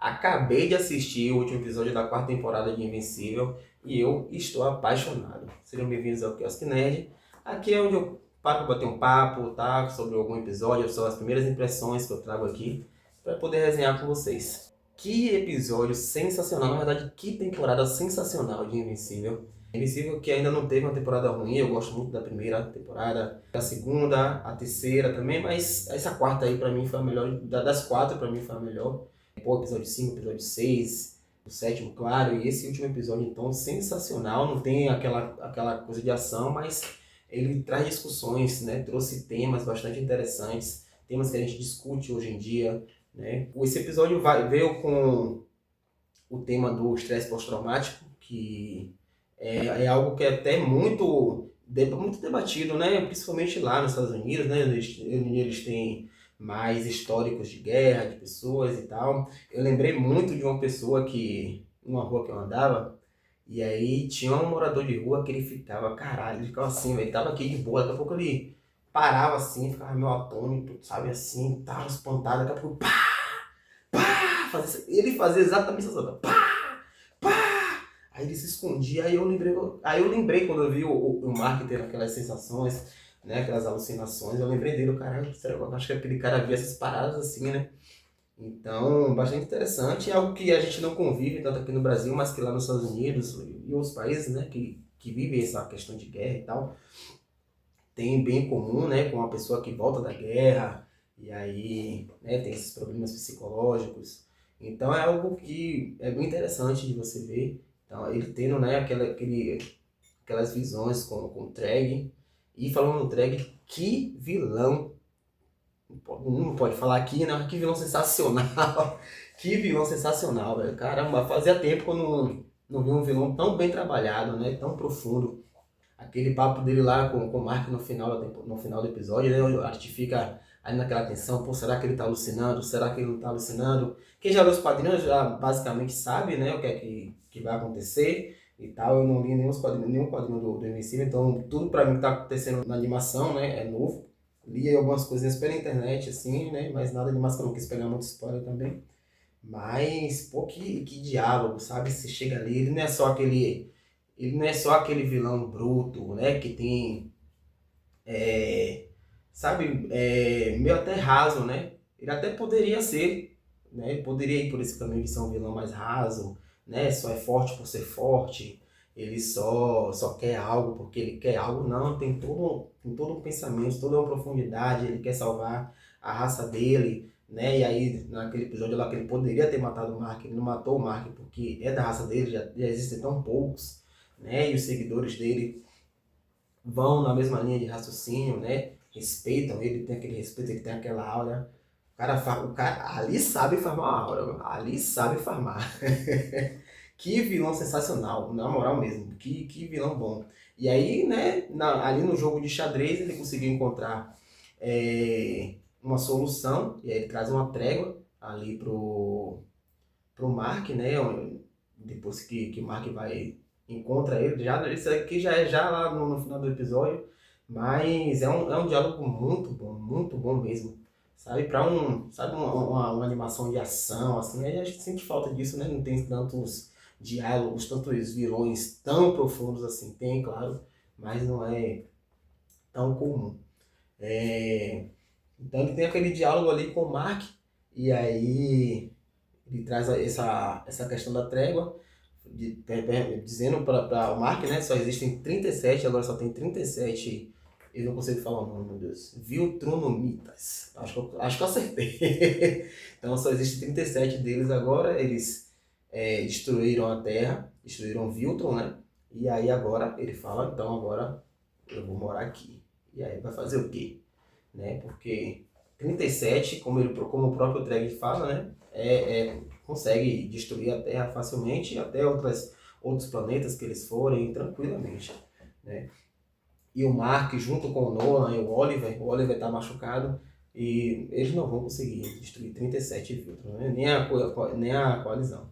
Acabei de assistir o último episódio da quarta temporada de Invencível e eu estou apaixonado. Sejam bem-vindos ao Kiosk Nerd. Aqui é onde eu paro para bater um papo, tá? Sobre algum episódio, são as primeiras impressões que eu trago aqui para poder resenhar com vocês. Que episódio sensacional, na verdade, que temporada sensacional de Invencível. Invencível que ainda não teve uma temporada ruim, eu gosto muito da primeira temporada, da segunda, a terceira também, mas essa quarta aí pra mim foi a melhor, das quatro pra mim foi a melhor. Pô, episódio 5, episódio 6, o sétimo, claro, e esse último episódio então sensacional, não tem aquela coisa de ação, mas ele traz discussões, né? Trouxe temas bastante interessantes, temas que a gente discute hoje em dia, né? Esse episódio veio com o tema do estresse pós-traumático, que é algo que é até muito debatido, né? Principalmente lá nos Estados Unidos, né? Eles têm mais históricos de guerra, de pessoas e tal. Eu lembrei muito de uma pessoa que, numa rua que eu andava, e aí tinha um morador de rua que ele ficava, caralho, ele ficava assim, velho, tava aqui de boa, daqui a pouco ele parava assim, ficava meio atônito, sabe, assim, tava espantado, daqui a pouco, pá, pá, ele fazia exatamente essa coisa, pá, pá, aí ele se escondia, aí eu lembrei quando eu vi o Mark tendo aquelas sensações, né, aquelas alucinações, eu lembrei dele, caralho, eu acho que aquele cara via essas paradas assim, né, então, bastante interessante, é algo que a gente não convive tanto aqui no Brasil, mas que lá nos Estados Unidos e outros países, né, que vivem essa questão de guerra e tal, tem bem comum, né, com uma pessoa que volta da guerra, e aí, né, tem esses problemas psicológicos. Então é algo que é bem interessante de você ver. Então, ele tendo, né, aquelas visões com o Treg. E falando no Treg, que vilão! Não pode falar aqui, né? Que vilão sensacional! Que vilão sensacional, velho. Caramba, fazia tempo que eu não vi um vilão tão bem trabalhado, né? Tão profundo. Aquele papo dele lá com o Mark no final do episódio, né? A gente fica aí naquela tensão, pô, será que ele tá alucinando? Será que ele não tá alucinando? Quem já leu os quadrinhos já basicamente sabe, né, o que é que vai acontecer e tal. Eu não li nenhum quadrinho do Invencível, então tudo pra mim que tá acontecendo na animação, né, é novo. Li algumas coisinhas pela internet, assim, né, mas nada demais que eu não quis pegar muito spoiler também. Mas, pô, que diálogo, sabe? Você chega ali, ele não é só aquele vilão bruto, né? Que tem, é, sabe, meio até raso, né? Ele até poderia ser, né? Ele poderia ir por esse caminho de ser um vilão mais raso, né? Só é forte por ser forte. Ele só quer algo porque ele quer algo. Não, tem todo um pensamento, toda uma profundidade. Ele quer salvar a raça dele, né? E aí, naquele episódio lá que ele poderia ter matado o Mark, ele não matou o Mark porque é da raça dele, já existem tão poucos, né? E os seguidores dele vão na mesma linha de raciocínio, né? Respeitam ele, tem aquele respeito, ele tem aquela aura. O cara ali sabe farmar a aura, ali sabe farmar. Que vilão sensacional, na moral mesmo, que vilão bom. E aí, né, ali no jogo de xadrez ele conseguiu encontrar uma solução, e aí ele traz uma trégua ali pro Mark, né? Depois que o Mark encontra ele, isso aqui já é já lá no final do episódio, mas é um diálogo muito bom mesmo. Sabe, sabe uma animação de ação, assim, aí a gente sente falta disso, né? Não tem tantos diálogos, tantos vilões tão profundos assim. Tem, claro, mas não é tão comum. Então ele tem aquele diálogo ali com o Mark, e aí ele traz essa questão da trégua, dizendo para o Mark, né, só existem 37, agora só tem 37, eu não consigo falar o nome, meu Deus, Viltrunomitas, acho que eu acertei. Então só existem 37 deles agora, eles destruíram a Terra, destruíram Viltrum, né, e aí agora ele fala, então agora eu vou morar aqui. E aí vai fazer o quê? Né? Porque 37, como o próprio Treg fala, né? Consegue destruir a Terra facilmente e até outros planetas que eles forem tranquilamente. Né? E o Mark, junto com o Nolan e o Oliver está machucado e eles não vão conseguir destruir 37 filtros, né? nem a coalizão.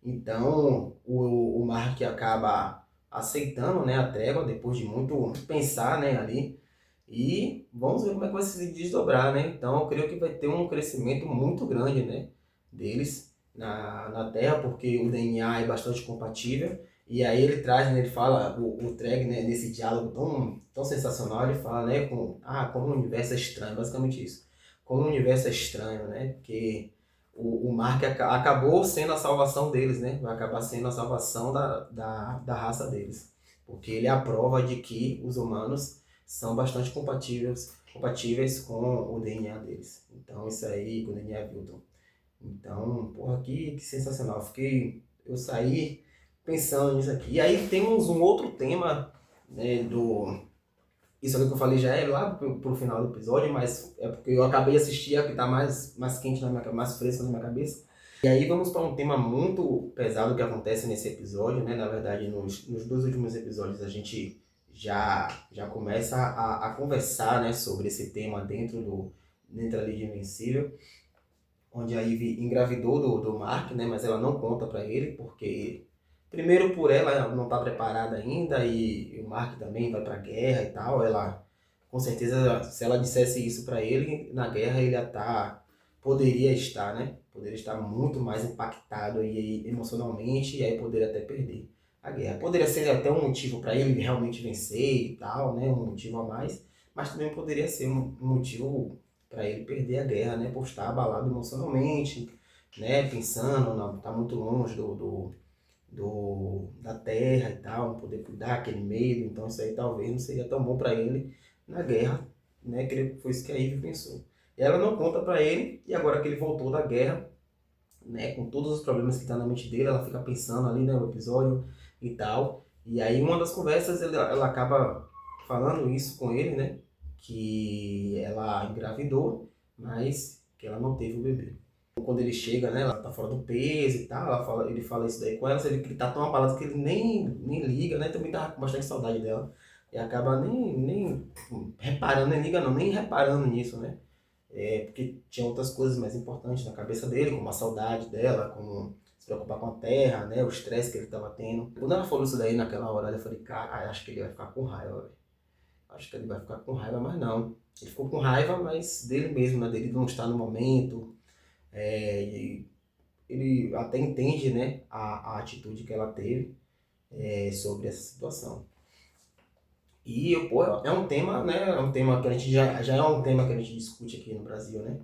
Então o Mark acaba aceitando, né, a trégua depois de muito pensar, né, ali. E vamos ver como é que vai se desdobrar, né? Então eu creio que vai ter um crescimento muito grande, né, deles. na Terra, porque o DNA é bastante compatível. E aí ele traz, né, ele fala, o Treg, né, nesse diálogo tão sensacional, ele fala, né, como o universo é estranho, basicamente isso. Como o universo é estranho, né, porque o Mark acabou sendo a salvação deles, né, vai acabar sendo a salvação da raça deles. Porque ele é a prova de que os humanos são bastante compatíveis com o DNA deles. Então isso aí, com o DNA Viltron. Então, porra, que sensacional. Eu saí pensando nisso aqui. E aí temos um outro tema, né, isso aqui que eu falei já é lá pro final do episódio, mas é porque eu acabei de assistir a que tá mais quente na minha mais fresco na minha cabeça. E aí vamos para um tema muito pesado que acontece nesse episódio, né? Na verdade, nos dois últimos episódios a gente já começa a conversar, né, sobre esse tema dentro ali de Invencível, onde a Ivy engravidou do Mark, né? Mas ela não conta para ele, porque primeiro por ela não tá preparada ainda e o Mark também vai pra guerra e tal. Ela, com certeza, se ela dissesse isso para ele, na guerra ele poderia estar, né? Poderia estar muito mais impactado e emocionalmente e aí poderia até perder a guerra. Poderia ser até um motivo para ele realmente vencer e tal, né? Um motivo a mais, mas também poderia ser um motivo para ele perder a guerra, né? Por estar abalado emocionalmente, né? Pensando, não, tá muito longe da terra e tal, não poder cuidar, aquele medo, então isso aí talvez não seria tão bom para ele na guerra, né? Que foi isso que a Ivy pensou. E ela não conta para ele, e agora que ele voltou da guerra, né, com todos os problemas que tá na mente dele, ela fica pensando ali, né, no episódio e tal. E aí uma das conversas ela acaba falando isso com ele, né, que ela engravidou, mas que ela não teve o bebê. Quando ele chega, né, ela tá fora do peso e tal, ele fala isso daí com ela, ele tá tão abalado que ele nem liga, né, também tava com bastante saudade dela. E acaba nem reparando, nem liga não, nem reparando nisso, né. Porque tinha outras coisas mais importantes na cabeça dele, como a saudade dela, como se preocupar com a terra, né, o estresse que ele estava tendo. Quando ela falou isso daí naquela hora, eu falei, cara, acho que ele vai ficar com raiva, velho. Acho que ele vai ficar com raiva, mas não. Ele ficou com raiva, mas dele mesmo, né, dele não estar no momento. E ele até entende, né, a atitude que ela teve sobre essa situação. E, pô, é um tema, né? É um tema que a gente já é um tema que a gente discute aqui no Brasil, né?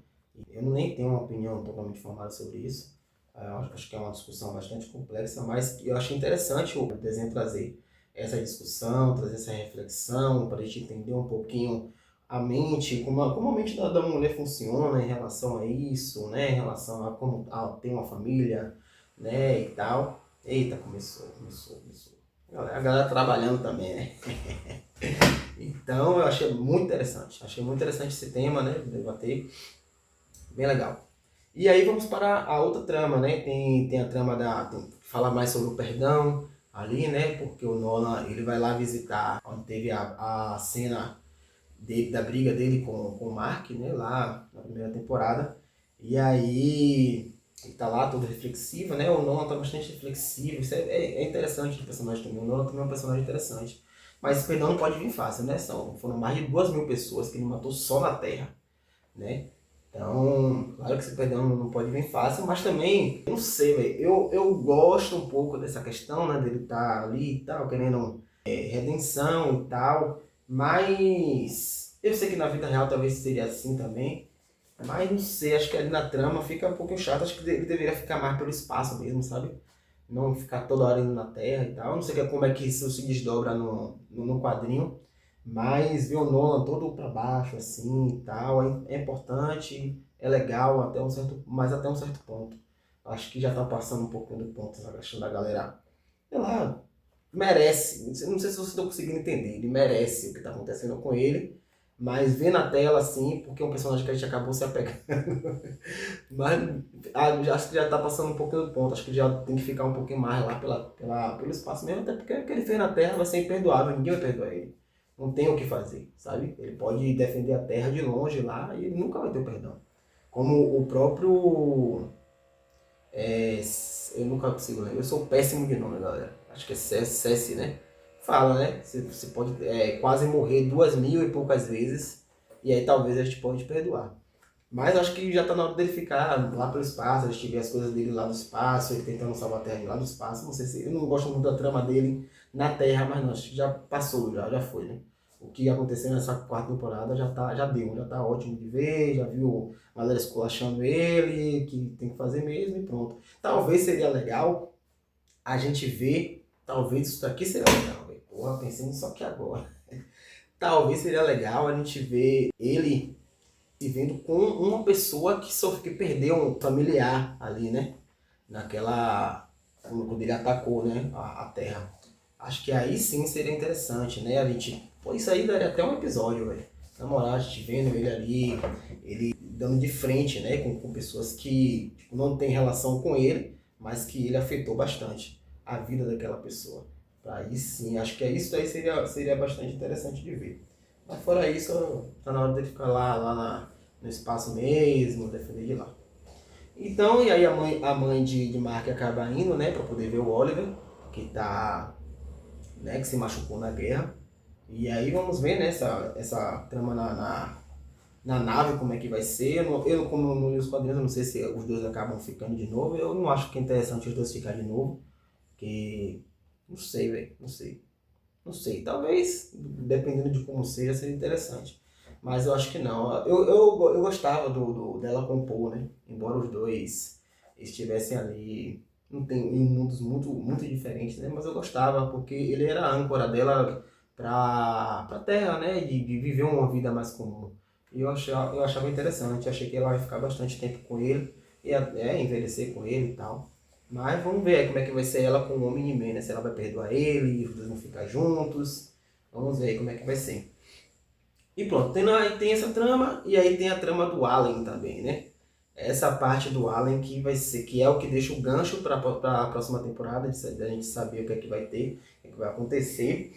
Eu nem tenho uma opinião totalmente formada sobre isso. Eu acho que é uma discussão bastante complexa, mas eu achei interessante o desenho trazer essa discussão, trazer essa reflexão, para a gente entender um pouquinho a mente, como a mente da mulher funciona em relação a isso, né? Em relação a como ter uma família, né? E tal. Eita, começou. A galera trabalhando também, né? Então eu achei muito interessante. Achei muito interessante esse tema, né? Debater. Bem legal. E aí vamos para a outra trama, né? Tem a trama fala mais sobre o perdão ali, né? Porque o Nolan, ele vai lá visitar onde teve a cena da briga dele com o Mark, né? Lá na primeira temporada. E aí ele tá lá todo reflexivo, né? O Nolan tá bastante reflexivo. Isso é interessante o personagem também. O Nolan também é um personagem interessante. Mas esse perdão não pode vir fácil, né? Foram mais de 2.000 pessoas que ele matou só na Terra, né? Então, claro que esse perdão não pode vir fácil, mas também, eu não sei, velho. Eu gosto um pouco dessa questão, né? Dele estar ali e tal, querendo redenção e tal. Mas eu sei que na vida real talvez seria assim também. Mas não sei, acho que ali na trama fica um pouco chato. Acho que ele deveria ficar mais pelo espaço mesmo, sabe? Não ficar toda hora indo na Terra e tal. Não sei como é que isso se desdobra no quadrinho. Mas ver o Nolan todo pra baixo, assim e tal, é importante, é legal, mas até um certo ponto. Acho que já tá passando um pouco do ponto essa questão da galera. Sei lá, merece. Não sei se vocês estão conseguindo entender. Ele merece o que tá acontecendo com ele. Mas ver na tela, assim, porque é um personagem que a gente acabou se apegando. Mas acho que já tá passando um pouquinho do ponto. Acho que já tem que ficar um pouquinho mais lá pelo espaço mesmo. Até porque o que ele fez na Terra vai ser imperdoável. Ninguém vai perdoar ele. Não tem o que fazer, sabe? Ele pode defender a Terra de longe lá e ele nunca vai ter perdão. Como o próprio... eu nunca consigo lembrar. Eu sou péssimo de nome, galera. Acho que é Cessi, né? Fala, né? Você pode quase morrer 2.000 e poucas vezes. E aí talvez a gente pode perdoar. Mas acho que já tá na hora dele ficar lá pro espaço, a gente vê as coisas dele lá do espaço, ele tentando salvar a Terra lá do espaço. Não sei se eu não gosto muito da trama dele na Terra, mas não, acho que já passou, já foi, né? O que aconteceu nessa quarta temporada já deu, já tá ótimo de ver, já viu a galera esculachando ele, que tem que fazer mesmo e pronto. Talvez seria legal a gente ver, talvez isso daqui seria legal, velho. Porra, pensei nisso só que agora. Talvez seria legal a gente ver ele vivendo com uma pessoa que perdeu um familiar ali, né? Naquela. Quando ele atacou, né? A Terra. Acho que aí sim seria interessante, né? A gente. Pô, isso aí daria até um episódio, velho. Na moral, a gente vendo ele ali, ele dando de frente, né? Com pessoas que tipo, não tem relação com ele, mas que ele afetou bastante a vida daquela pessoa. Aí sim, acho que isso aí seria bastante interessante de ver. Mas fora isso, tá na hora dele ficar no espaço mesmo, defender de lá. Então, e aí a mãe de Mark acaba indo, né, pra poder ver o Oliver, que tá, né, que se machucou na guerra. E aí vamos ver, né, essa trama na nave, como é que vai ser. Como não li os quadrinhos, eu não sei se os dois acabam ficando de novo. Eu não acho que é interessante os dois ficarem de novo, porque, não sei, velho, não sei. Não sei, talvez, dependendo de como seria interessante. Mas eu acho que não. Eu gostava dela com o Paul, né? Embora os dois estivessem ali em mundos muito diferentes, né? Mas eu gostava, porque ele era a âncora dela pra Terra, né? De viver uma vida mais comum. E eu achava interessante, achei que ela vai ficar bastante tempo com ele, e até envelhecer com ele e tal. Mas vamos ver aí como é que vai ser ela com o Omni-Man, né? Se ela vai perdoar ele, os dois vão ficar juntos. Vamos ver aí como é que vai ser. E pronto, tem essa trama, e aí tem a trama do Allen também, né? Essa parte do Allen que vai ser, que é o que deixa o gancho para a próxima temporada, de a gente saber o que é que vai ter, o que é que vai acontecer.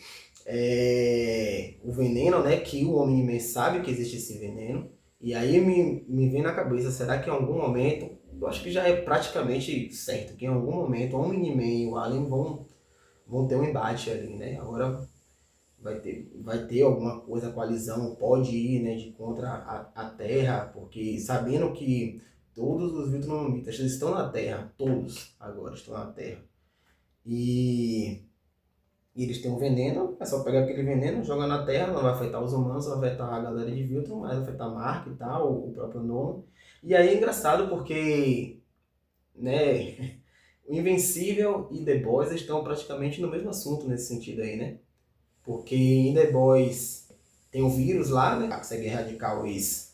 O veneno, né? Que o Omni-Man sabe que existe esse veneno. E aí me vem na cabeça, será que em algum momento, eu acho que já é praticamente certo, que em algum momento o Omni-Man e o Allen vão ter um embate ali, né? Agora vai ter alguma coisa, a coalizão pode ir, né, de contra a Terra, porque sabendo que todos os Viltrumitas estão na Terra, todos agora estão na Terra. E eles têm um veneno, é só pegar aquele veneno, jogar na Terra, não vai afetar os humanos, vai afetar a galera de Viltrum, mas vai afetar Mark e tal, o próprio Nolan. E aí é engraçado porque, né, o Invencível e The Boys estão praticamente no mesmo assunto nesse sentido aí, né? Porque em The Boys tem um vírus lá, né? Consegue erradicar os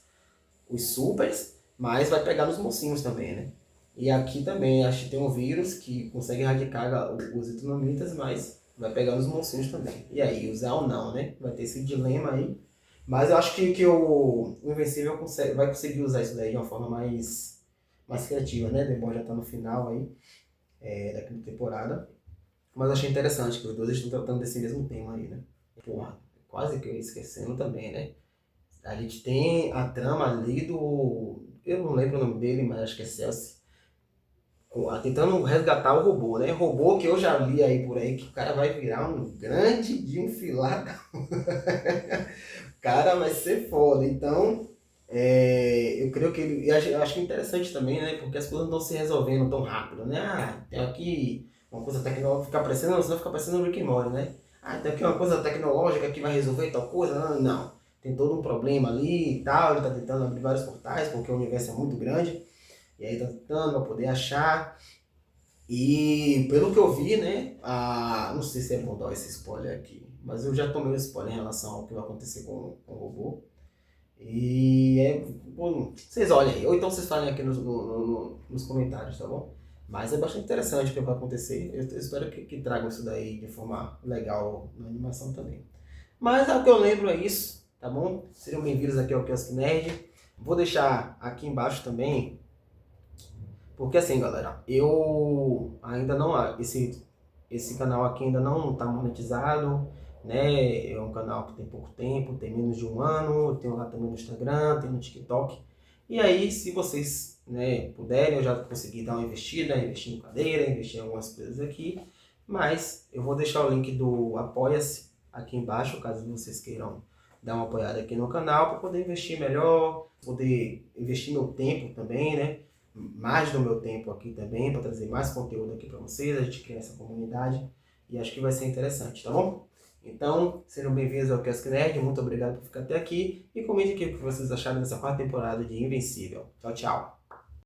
supers, mas vai pegar nos mocinhos também, né? E aqui também, acho que tem um vírus que consegue erradicar os economitas, mas vai pegar nos mocinhos também. E aí, usar ou não, né? Vai ter esse dilema aí. Mas eu acho que o Invencível vai conseguir usar isso daí de uma forma mais criativa, né? The Boys já tá no final aí, da quinta temporada. Mas achei interessante que os dois estão tratando desse mesmo tema aí, né? Porra, quase que eu ia esquecendo também, né? A gente tem a trama ali do... Eu não lembro o nome dele, mas acho que é Celso. Tentando resgatar o robô, né? Robô que eu já li aí por aí, que o cara vai virar um grande de um filado. O cara vai ser foda. Então, eu creio que ele... Eu acho interessante também, né? Porque as coisas não estão se resolvendo tão rápido, né? Ah, tem aqui uma coisa tecnológica, fica parecendo, senão fica parecendo o Rick and Morty, né? Ah, tem aqui uma coisa tecnológica que vai resolver tal coisa. Não, não. Tem todo um problema ali e tal. Ele tá tentando abrir vários portais, porque o universo é muito grande. E aí tá tentando pra poder achar. E pelo que eu vi, né? Não sei se é bom dar esse spoiler aqui, mas eu já tomei um spoiler em relação ao que vai acontecer com o robô. E bom, vocês olhem aí, ou então vocês falem aqui nos comentários, tá bom? Mas é bastante interessante o que vai acontecer. Eu espero que tragam isso daí de forma legal na animação também. Mas o que eu lembro é isso, tá bom? Sejam bem-vindos aqui ao Kiosk Nerd. Vou deixar aqui embaixo também, porque assim, galera, eu ainda não... Esse canal aqui ainda não está monetizado, né? É um canal que tem pouco tempo, tem menos de um ano. Eu tenho lá também no Instagram, tem no TikTok. E aí, se vocês, né, puderem, eu já consegui dar uma investida, investir em cadeira, investir em algumas coisas aqui. Mas eu vou deixar o link do Apoia-se aqui embaixo, caso vocês queiram dar uma apoiada aqui no canal para poder investir melhor, poder investir meu tempo também, né? Mais do meu tempo aqui também, para trazer mais conteúdo aqui para vocês, a gente criar essa comunidade e acho que vai ser interessante, tá bom? Então, sejam bem-vindos ao Kiosk Nerd, muito obrigado por ficar até aqui e comente aqui o que vocês acharam dessa quarta temporada de Invencível. Tchau, tchau!